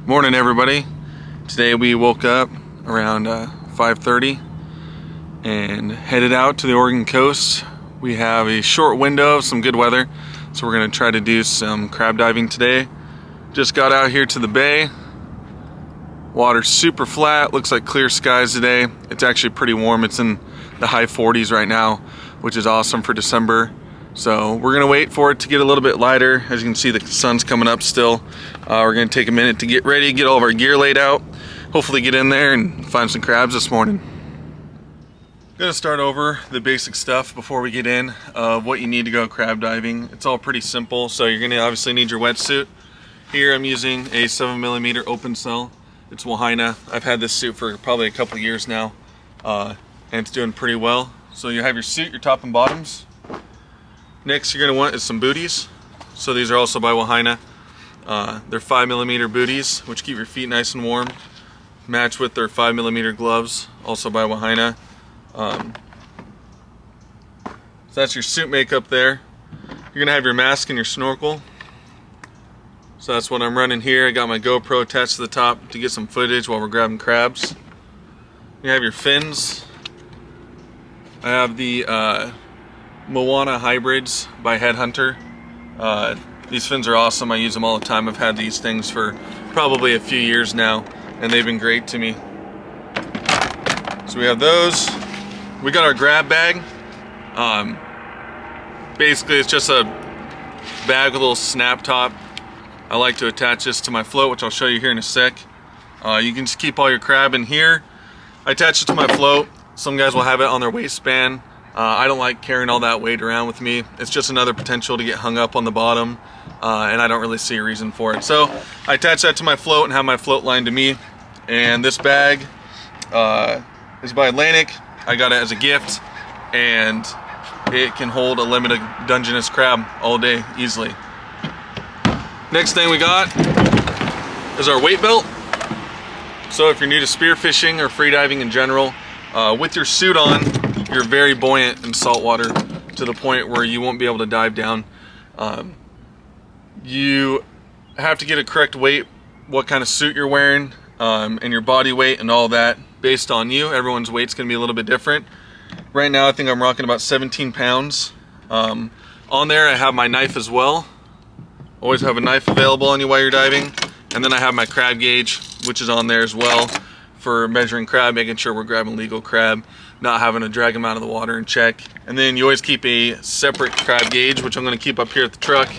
Morning everybody. Today we woke up around 5:30 and headed out to the Oregon coast. We have a short window of some good weather, so we're going to try to do some crab diving today. Just got out here to the bay. Water's super flat, looks like clear skies today. It's actually pretty warm. It's in the high 40s right now, which is awesome for December. So we're gonna wait for it to get a little bit lighter. As you can see, the sun's coming up still. We're gonna take a minute to get ready, get all of our gear laid out, hopefully get in there and find some crabs this morning. I'm gonna start over the basic stuff before we get in of what you need to go crab diving. It's all pretty simple. So you're gonna obviously need your wetsuit. Here I'm using a 7mm open cell. It's Lahaina. I've had this suit for probably a couple of years now, and it's doing pretty well. So you have your suit, your top and bottoms. Next you're going to want is some booties. So these are also by Lahaina. They're 5mm booties, which keep your feet nice and warm. Match with their 5mm gloves, also by Lahaina. So that's your suit makeup there. You're going to have your mask and your snorkel. So that's what I'm running here. I got my GoPro attached to the top to get some footage while we're grabbing crabs. You have your fins. I have the Moana hybrids by Headhunter. These fins are awesome. I use them all the time. I've had these things for probably a few years now, and they've been great to me. So we have those. We got our grab bag. Basically, it's just a bag with a little snap top. I like to attach this to my float, which I'll show you here in a sec. You can just keep all your crab in here. I attach it to my float. Some guys will have it on their waistband. I don't like carrying all that weight around with me. It's just another potential to get hung up on the bottom, and I don't really see a reason for it. So I attach that to my float and have my float line to me. And this bag is by Atlantic. I got it as a gift, and it can hold a limited Dungeness crab all day easily. Next thing we got is our weight belt. So if you're new to spearfishing or freediving in general, with your suit on, you're very buoyant in salt water to the point where you won't be able to dive down. You have to get a correct weight, what kind of suit you're wearing, and your body weight and all that based on you. Everyone's weight's gonna be a little bit different. Right now I think I'm rocking about 17 pounds. On there I have my knife as well. Always have a knife available on you while you're diving. And then I have my crab gauge, which is on there as well for measuring crab, making sure we're grabbing legal crab, not having to drag them out of the water and check. And then you always keep a separate crab gauge, which I'm gonna keep up here at the truck,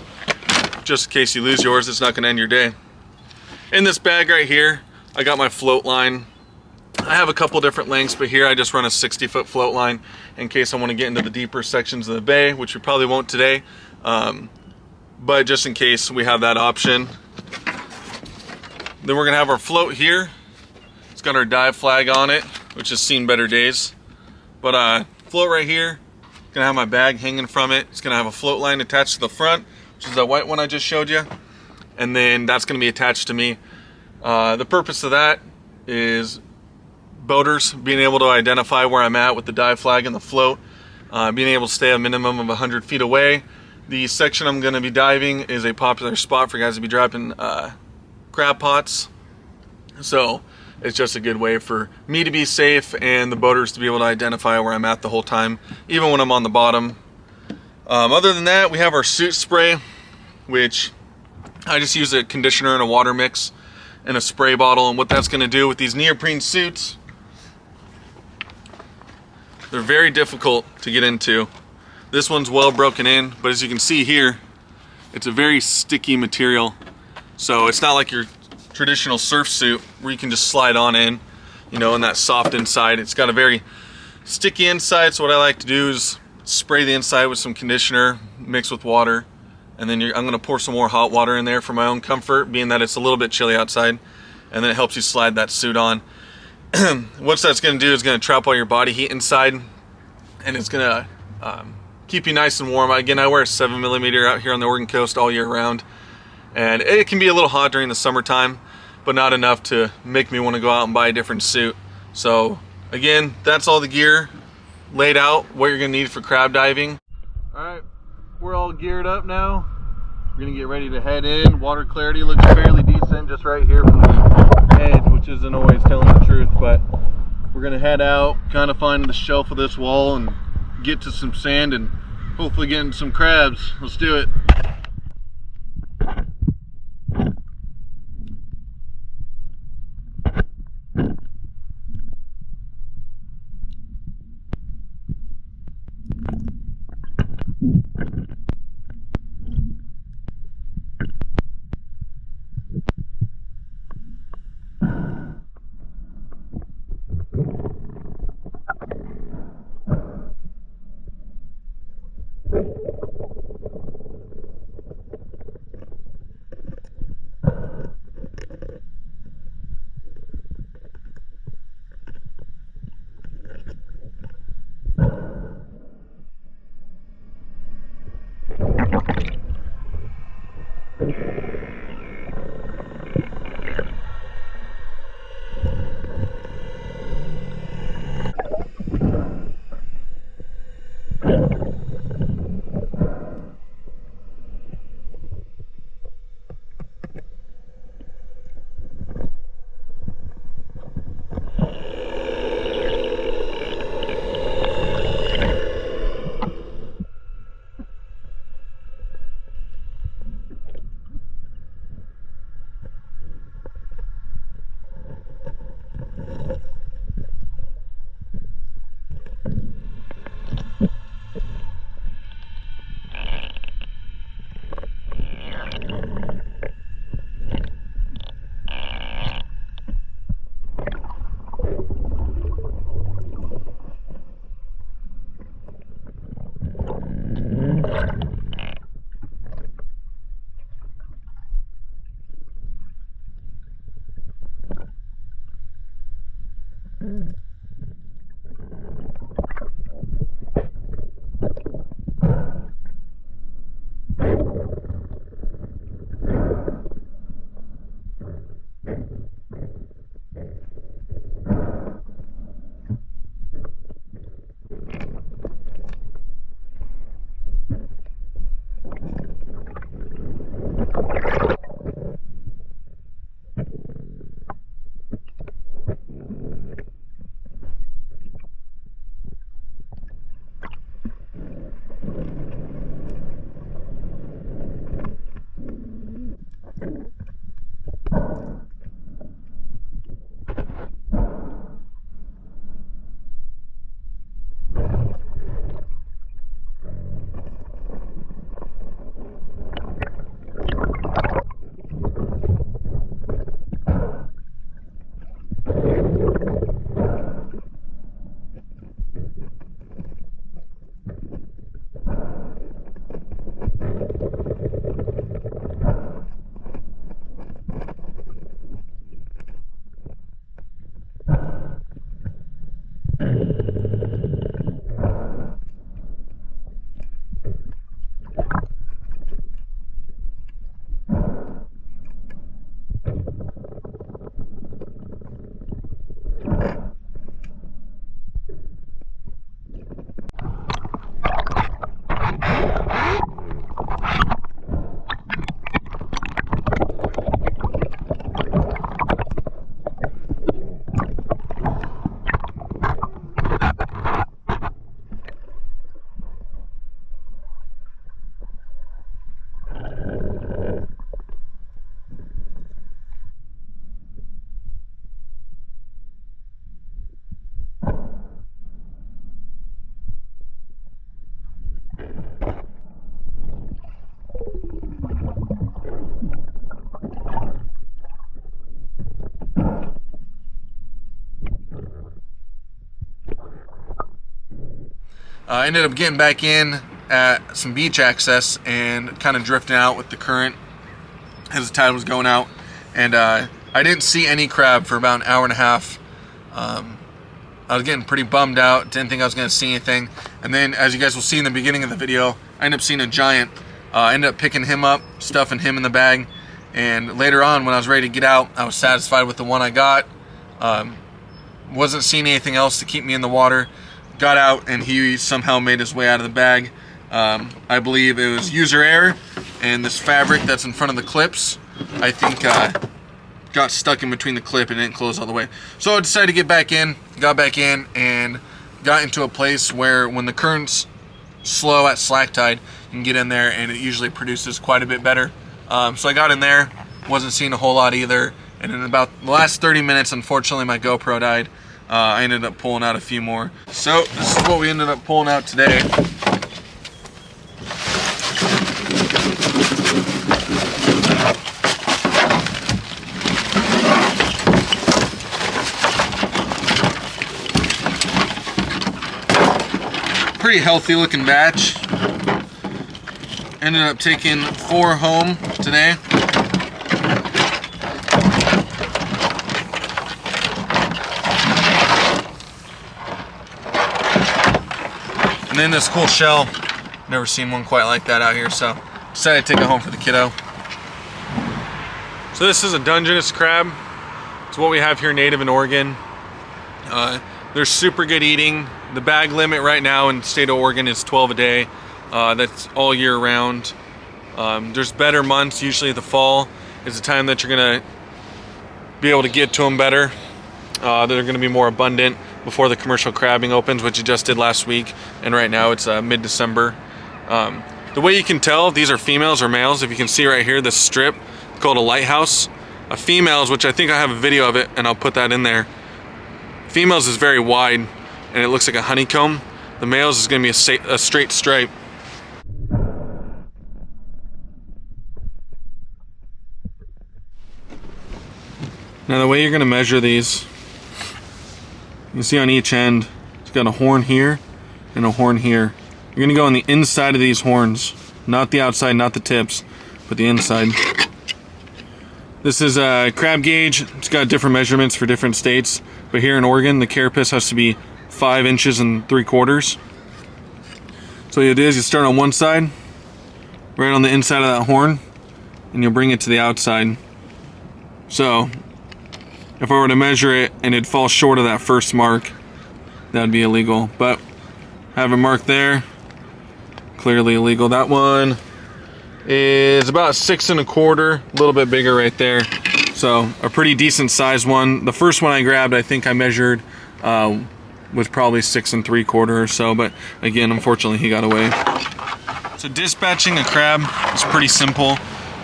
just in case you lose yours. It's not gonna end your day. In this bag right here, I got my float line. I have a couple different lengths, but here I just run a 60-foot float line in case I wanna get into the deeper sections of the bay, which we probably won't today. But just in case, we have that option. Then we're gonna have our float here. It's got our dive flag on it, which has seen better days. But float right here, gonna have my bag hanging from it. It's gonna have a float line attached to the front, which is that white one I just showed you. And then that's gonna be attached to me. The purpose of that is boaters being able to identify where I'm at with the dive flag and the float, being able to stay a minimum of 100 feet away. The section I'm gonna be diving is a popular spot for guys to be dropping crab pots. So it's just a good way for me to be safe and the boaters to be able to identify where I'm at the whole time, even when I'm on the bottom. Other than that, we have our suit spray, which I just use a conditioner and a water mix in a spray bottle. And what that's gonna do with these neoprene suits, they're very difficult to get into. This one's well broken in, but as you can see here, it's a very sticky material. So it's not like your traditional surf suit where you can just slide on in, you know, and that soft inside. It's got a very sticky inside. So what I like to do is spray the inside with some conditioner, mix with water, and then I'm gonna pour some more hot water in there for my own comfort, being that it's a little bit chilly outside, and then it helps you slide that suit on. What that's gonna do is gonna trap all your body heat inside, and it's gonna keep you nice and warm. Again, I wear a 7mm out here on the Oregon coast all year round, and it can be a little hot during the summertime, but not enough to make me want to go out and buy a different suit. So again, that's all the gear laid out, what you're gonna need for crab diving. All right, we're all geared up now. We're gonna get ready to head in. Water clarity looks fairly decent. in just right here from the edge, which isn't always telling the truth, but we're gonna head out, kind of find the shelf of this wall and get to some sand and hopefully get some crabs. Let's do it. I ended up getting back in at some beach access and kind of drifting out with the current as the tide was going out. And I didn't see any crab for about an hour and a half. I was getting pretty bummed out, didn't think I was going to see anything. And then, as you guys will see in the beginning of the video, I ended up seeing a giant. I ended up picking him up, stuffing him in the bag. And later on, when I was ready to get out, I was satisfied with the one I got. Wasn't seeing anything else to keep me in the water. Got out, and he somehow made his way out of the bag. I believe it was user error, and this fabric that's in front of the clips, I think got stuck in between the clip and didn't close all the way. So I decided to get back in, got back in, and got into a place where when the current's slow at slack tide, you can get in there and it usually produces quite a bit better. So I got in there, wasn't seeing a whole lot either, and in about the last 30 minutes, unfortunately my GoPro died. I ended up pulling out a few more. So this is what we ended up pulling out today. Pretty healthy looking batch. Ended up taking 4 home today. And then this cool shell, never seen one quite like that out here, so decided to take it home for the kiddo. So this is a Dungeness crab. It's what we have here native in Oregon. They're super good eating. The bag limit right now in the state of Oregon is 12 a day. That's all year round. There's better months, usually the fall is the time that you're gonna be able to get to them better. They're gonna be more abundant before the commercial crabbing opens, which it just did last week, and right now it's mid-December. The way you can tell if these are females or males, if you can see right here, this strip called a lighthouse. Females, which I think I have a video of it, and I'll put that in there. Females is very wide, and it looks like a honeycomb. The males is gonna be a straight stripe. Now the way you're gonna measure these, you can see on each end, it's got a horn here and a horn here. You're gonna go on the inside of these horns, not the outside, not the tips, but the inside. This is a crab gauge. It's got different measurements for different states, but here in Oregon, the carapace has to be 5 inches and 3/4. So what you do is you start on one side, right on the inside of that horn, and you'll bring it to the outside. So if I were to measure it and it falls short of that first mark, that would be illegal. But have a mark there, clearly illegal. That one is about 6 1/4, a little bit bigger right there. So a pretty decent sized one. The first one I grabbed, I think I measured was probably 6 3/4 or so, but again, unfortunately he got away. So dispatching a crab is pretty simple.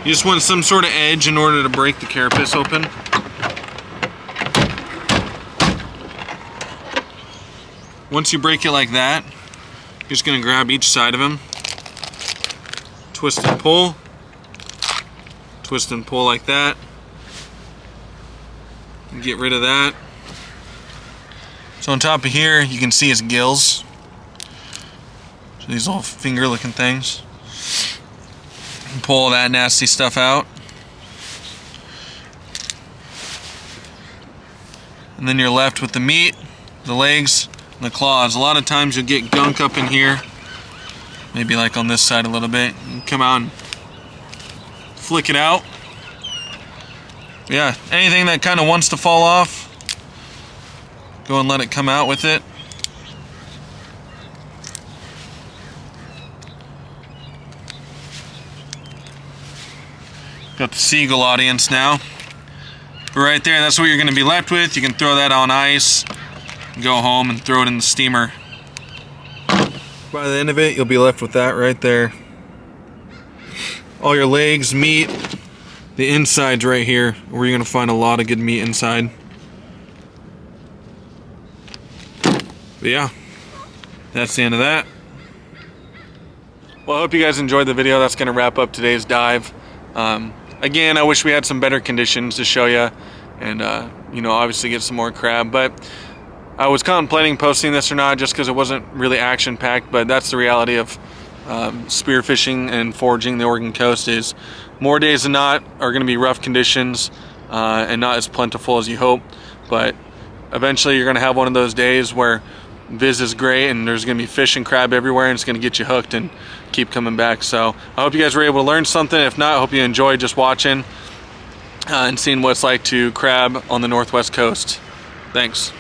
You just want some sort of edge in order to break the carapace open. Once you break it like that, you're just gonna grab each side of him, twist and pull like that, and get rid of that. So on top of here, you can see his gills. So these little finger looking things. And pull all that nasty stuff out. And then you're left with the meat, the legs, and the claws. A lot of times you'll get gunk up in here. Maybe like on this side a little bit. You come out and flick it out. Yeah, anything that kind of wants to fall off, go and let it come out with it. Got the seagull audience now. But right there, that's what you're going to be left with. You can throw that on ice, go home and throw it in the steamer. By the end of it, you'll be left with that right there. All your legs, meat, the inside's right here, where you're going to find a lot of good meat inside. But yeah, that's the end of that. Well, I hope you guys enjoyed the video. That's going to wrap up today's dive. Again, I wish we had some better conditions to show you, and you know, obviously get some more crab. But I was contemplating posting this or not, just because it wasn't really action-packed. But that's the reality of spearfishing and foraging the Oregon coast. Is more days than not are going to be rough conditions and not as plentiful as you hope. But eventually, you're going to have one of those days where Viz is great and there's going to be fish and crab everywhere, and it's going to get you hooked and keep coming back. So I hope you guys were able to learn something. If not, I hope you enjoyed just watching and seeing what it's like to crab on the Northwest coast. Thanks.